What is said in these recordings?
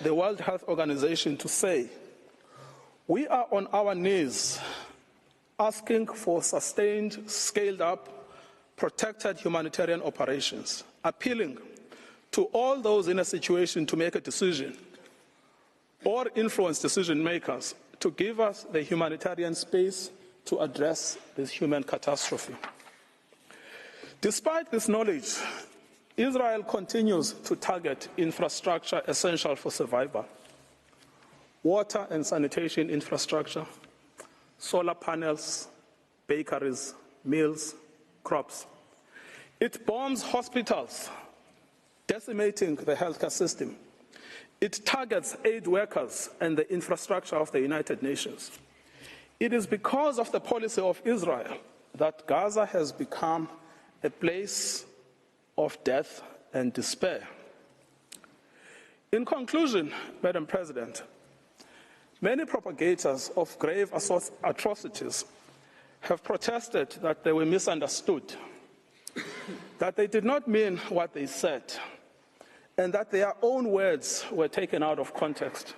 the World Health Organization to say, we are on our knees asking for sustained, scaled-up, protected humanitarian operations, appealing to all those in a situation to make a decision or influence decision makers to give us the humanitarian space to address this human catastrophe. Despite this knowledge, Israel continues to target infrastructure essential for survival: water and sanitation infrastructure, solar panels, bakeries, mills, crops. It bombs hospitals, decimating the healthcare system. It targets aid workers and the infrastructure of the United Nations. It is because of the policy of Israel that Gaza has become a place of death and despair. In conclusion, Madam President, many propagators of grave atrocities have protested that they were misunderstood, that they did not mean what they said, and that their own words were taken out of context.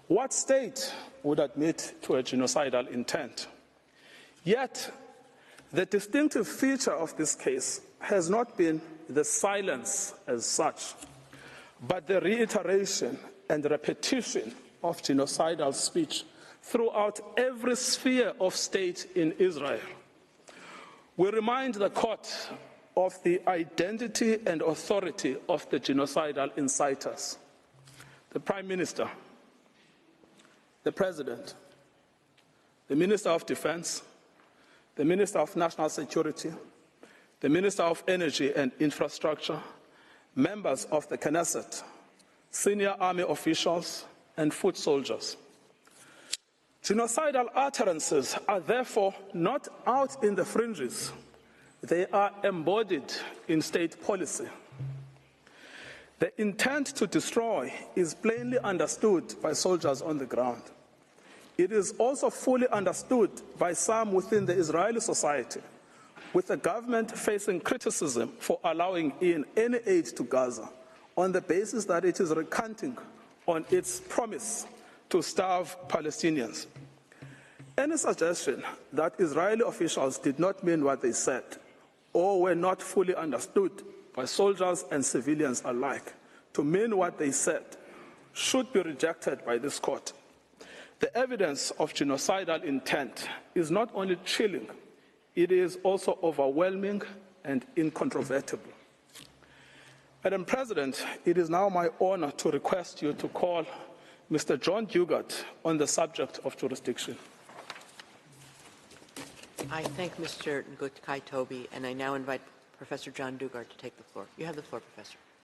What state would admit to a genocidal intent? Yet, the distinctive feature of this case has not been the silence as such, but the reiteration and repetition of genocidal speech throughout every sphere of state in Israel. We remind the court of the identity and authority of the genocidal inciters: the Prime Minister, the President, the Minister of Defense, the Minister of National Security, the Minister of Energy and Infrastructure, members of the Knesset, senior army officials, and foot soldiers. Genocidal utterances are therefore not out in the fringes. They are embodied in state policy. The intent to destroy is plainly understood by soldiers on the ground. It is also fully understood by some within the Israeli society, with the government facing criticism for allowing in any aid to Gaza on the basis that it is recanting on its promise to starve Palestinians. Any suggestion that Israeli officials did not mean what they said or were not fully understood by soldiers and civilians alike to mean what they said should be rejected by this court. The evidence of genocidal intent is not only chilling, it is also overwhelming and incontrovertible. Madam President, it is now my honor to request you to call Mr. John Dugard on the subject of jurisdiction. I thank Mr. Ngukai Toby, and I now invite Professor John Dugard to take the floor. You have the floor, Professor.